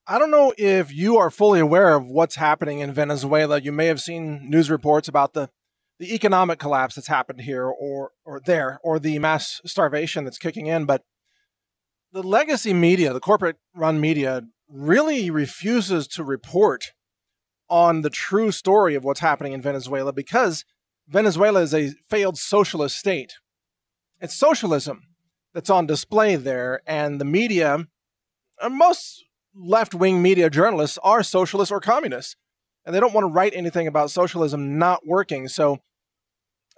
I don't know if you are fully aware of what's happening in Venezuela. You may have seen news reports about the economic collapse that's happened here or there, or the mass starvation that's kicking in. But the legacy media, the corporate run media, really refuses to report on the true story of what's happening in Venezuela because Venezuela is a failed socialist state. It's socialism that's on display there, and the media, most left-wing media journalists are socialists or communists, and they don't want to write anything about socialism not working. So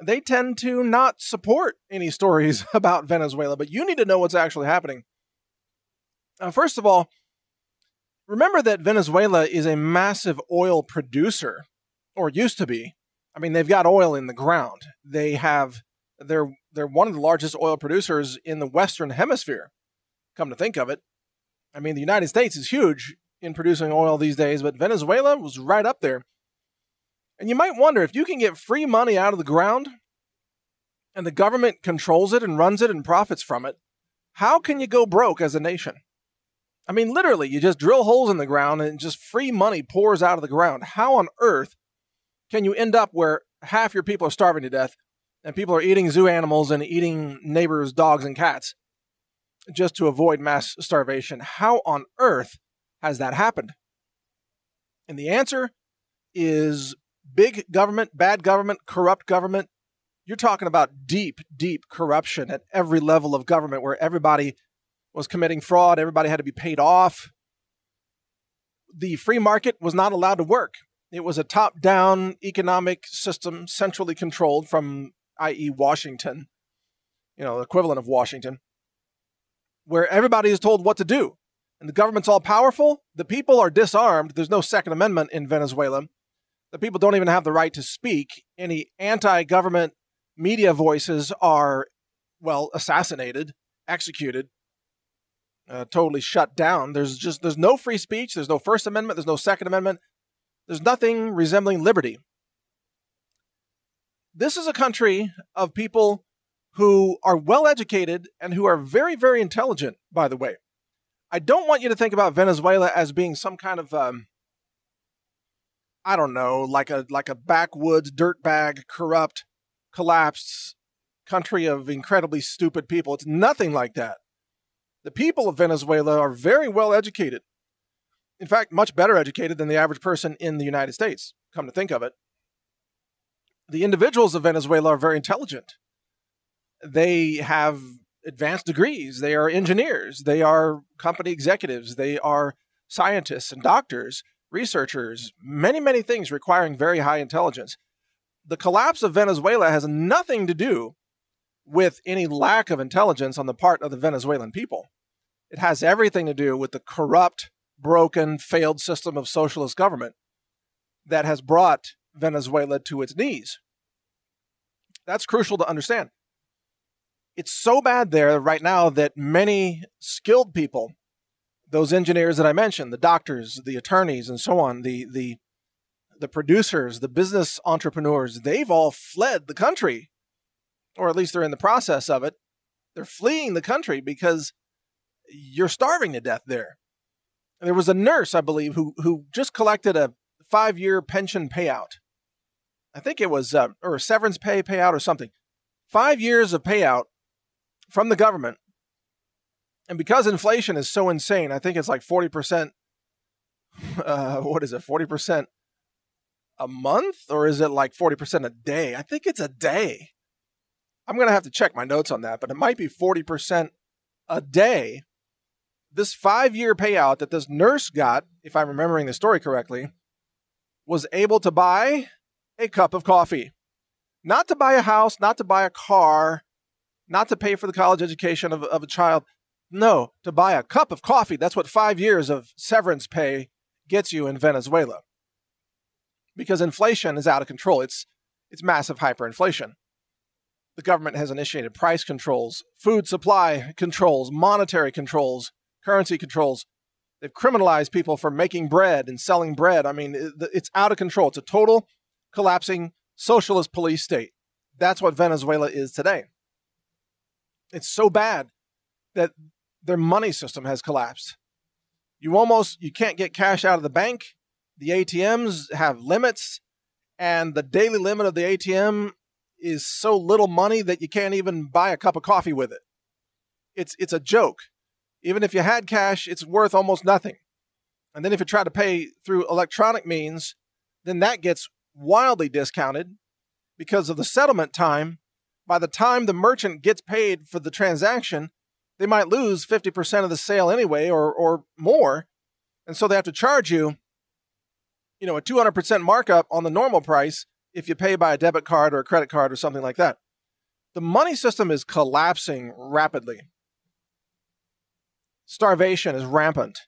they tend to not support any stories about Venezuela, but you need to know what's actually happening. First of all, remember that Venezuela is a massive oil producer, or used to be. I mean, they've got oil in the ground. They're one of the largest oil producers in the Western Hemisphere, come to think of it. I mean, the United States is huge in producing oil these days, but Venezuela was right up there. And you might wonder, if you can get free money out of the ground and the government controls it and runs it and profits from it, how can you go broke as a nation? I mean, literally, you just drill holes in the ground and just free money pours out of the ground. How on earth can you end up where half your people are starving to death and people are eating zoo animals and eating neighbors' dogs and cats just to avoid mass starvation? How on earth has that happened? And the answer is big government, bad government, corrupt government. You're talking about deep, deep corruption at every level of government where everybody was committing fraud. Everybody had to be paid off. The free market was not allowed to work. It was a top-down economic system, centrally controlled from, i.e., Washington, the equivalent of Washington, where everybody is told what to do. And the government's all powerful. The people are disarmed. There's no Second Amendment in Venezuela. The people don't even have the right to speak. Any anti-government media voices are, assassinated, executed, totally shut down. There's no free speech. There's no First Amendment. There's no Second Amendment. There's nothing resembling liberty. This is a country of people who are well-educated and who are very, very intelligent, by the way. I don't want you to think about Venezuela as being some kind of, like a backwoods, dirtbag, corrupt, collapsed country of incredibly stupid people. It's nothing like that. The people of Venezuela are very well-educated. In fact, much better educated than the average person in the United States, come to think of it. The individuals of Venezuela are very intelligent. They have advanced degrees. They are engineers. They are company executives. They are scientists and doctors, researchers, many, many things requiring very high intelligence. The collapse of Venezuela has nothing to do with any lack of intelligence on the part of the Venezuelan people. It has everything to do with the corrupt, broken, failed system of socialist government that has brought Venezuela to its knees. That's crucial to understand. It's so bad there right now that many skilled people, those engineers that I mentioned, the doctors, the attorneys, and so on, the producers, the business entrepreneurs, they've all fled the country, or at least they're in the process of it. They're fleeing the country because you're starving to death there. There was a nurse, I believe, who just collected a 5-year pension payout. I think it was, or a severance payout or something. 5 years of payout from the government. And because inflation is so insane, I think it's like 40%, 40% a month? Or is it like 40% a day? I think it's a day. I'm going to have to check my notes on that, but it might be 40% a day. This 5-year payout that this nurse got, if I'm remembering the story correctly, was able to buy a cup of coffee. Not to buy a house, not to buy a car, not to pay for the college education of a child. No, to buy a cup of coffee. That's what 5 years of severance pay gets you in Venezuela. Because inflation is out of control. It's massive hyperinflation. The government has initiated price controls, food supply controls, monetary controls, currency controls. They've criminalized people for making bread and selling bread. I mean, it's out of control. It's a total collapsing socialist police state. That's what Venezuela is today. It's so bad that their money system has collapsed. You can't get cash out of the bank. The ATMs have limits, and the daily limit of the ATM is so little money that you can't even buy a cup of coffee with it. It's a joke. Even if you had cash, it's worth almost nothing. And then if you try to pay through electronic means, then that gets wildly discounted because of the settlement time. By the time the merchant gets paid for the transaction, they might lose 50% of the sale anyway, or more. And so they have to charge you, a 200% markup on the normal price if you pay by a debit card or a credit card or something like that. The money system is collapsing rapidly. Starvation is rampant.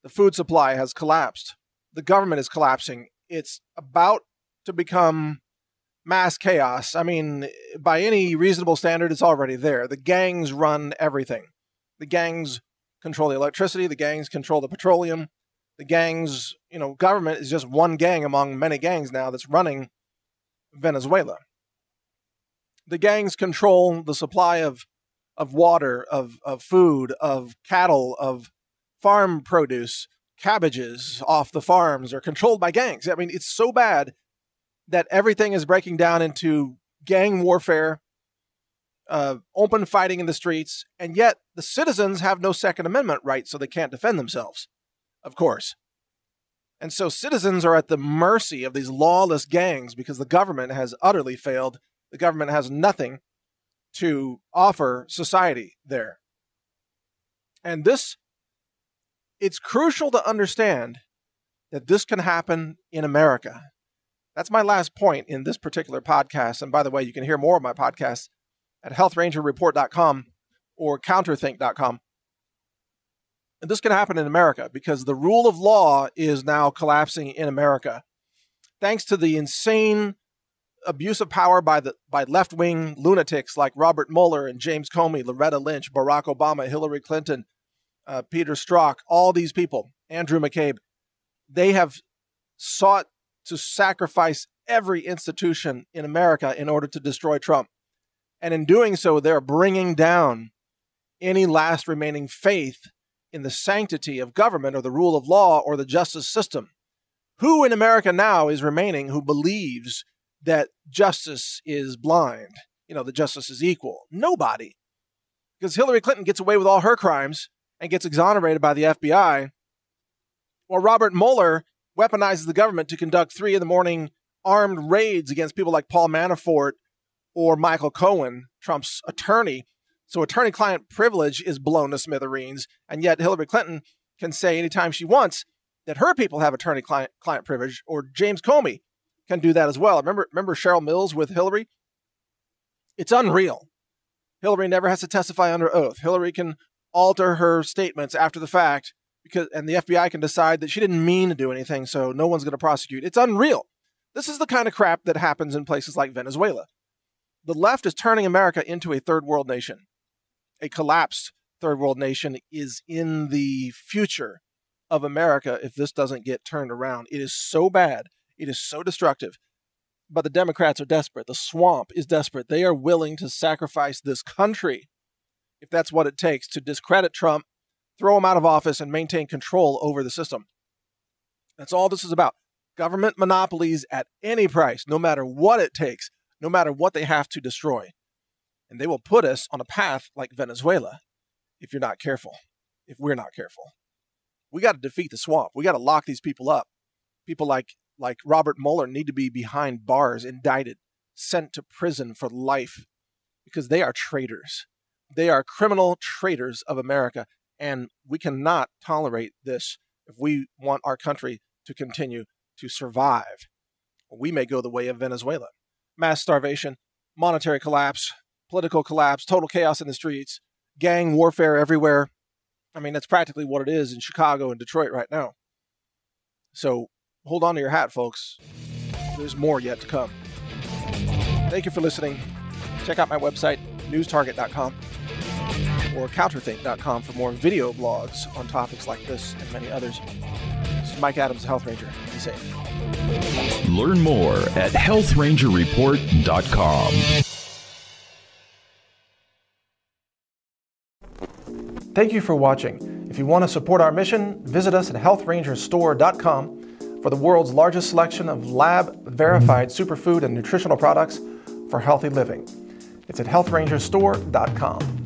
The food supply has collapsed. The government is collapsing. It's about to become mass chaos. I mean, by any reasonable standard, it's already there. The gangs run everything. The gangs control the electricity. The gangs control the petroleum. The gangs, government is just one gang among many gangs now that's running Venezuela. The gangs control the supply of water, of food, of cattle, of farm produce. Cabbages off the farms are controlled by gangs. I mean, it's so bad that everything is breaking down into gang warfare, open fighting in the streets, and yet the citizens have no Second Amendment rights, so they can't defend themselves, of course. And so citizens are at the mercy of these lawless gangs because the government has utterly failed. The government has nothing to offer society there. And it's crucial to understand that this can happen in America. That's my last point in this particular podcast. And by the way, you can hear more of my podcasts at healthrangerreport.com or counterthink.com. And this can happen in America because the rule of law is now collapsing in America. Thanks to the insane abuse of power by left-wing lunatics like Robert Mueller and James Comey, Loretta Lynch, Barack Obama, Hillary Clinton, Peter Strzok, all these people, Andrew McCabe, they have sought to sacrifice every institution in America in order to destroy Trump. And in doing so, they're bringing down any last remaining faith in the sanctity of government or the rule of law or the justice system. Who in America now is remaining who believes that justice is blind, that justice is equal? Nobody. Because Hillary Clinton gets away with all her crimes and gets exonerated by the FBI, while Robert Mueller weaponizes the government to conduct 3 a.m. armed raids against people like Paul Manafort or Michael Cohen, Trump's attorney. So attorney-client privilege is blown to smithereens, and yet Hillary Clinton can say anytime she wants that her people have attorney-client privilege, or James Comey can do that as well. Remember Cheryl Mills with Hillary? It's unreal. Hillary never has to testify under oath. Hillary can alter her statements after the fact, and the FBI can decide that she didn't mean to do anything, so no one's going to prosecute. It's unreal. This is the kind of crap that happens in places like Venezuela. The left is turning America into a third world nation. A collapsed third world nation is in the future of America if this doesn't get turned around. It is so bad. It is so destructive. But the Democrats are desperate. The swamp is desperate. They are willing to sacrifice this country, if that's what it takes, to discredit Trump, throw him out of office, and maintain control over the system. That's all this is about. Government monopolies at any price, no matter what it takes, no matter what they have to destroy. And they will put us on a path like Venezuela if you're not careful, if we're not careful. We got to defeat the swamp. We got to lock these people up. People like Robert Mueller need to be behind bars, indicted, sent to prison for life because they are traitors. They are criminal traitors of America, and we cannot tolerate this if we want our country to continue to survive. We may go the way of Venezuela. Mass starvation, monetary collapse, political collapse, total chaos in the streets, gang warfare everywhere. I mean, that's practically what it is in Chicago and Detroit right now. So hold on to your hat, folks. There's more yet to come. Thank you for listening. Check out my website, newstarget.com or counterthink.com for more video blogs on topics like this and many others. This is Mike Adams, Health Ranger. Be safe. Learn more at healthrangerreport.com. Thank you for watching. If you want to support our mission, visit us at healthrangerstore.com for the world's largest selection of lab-verified superfood and nutritional products for healthy living. It's at healthrangerstore.com.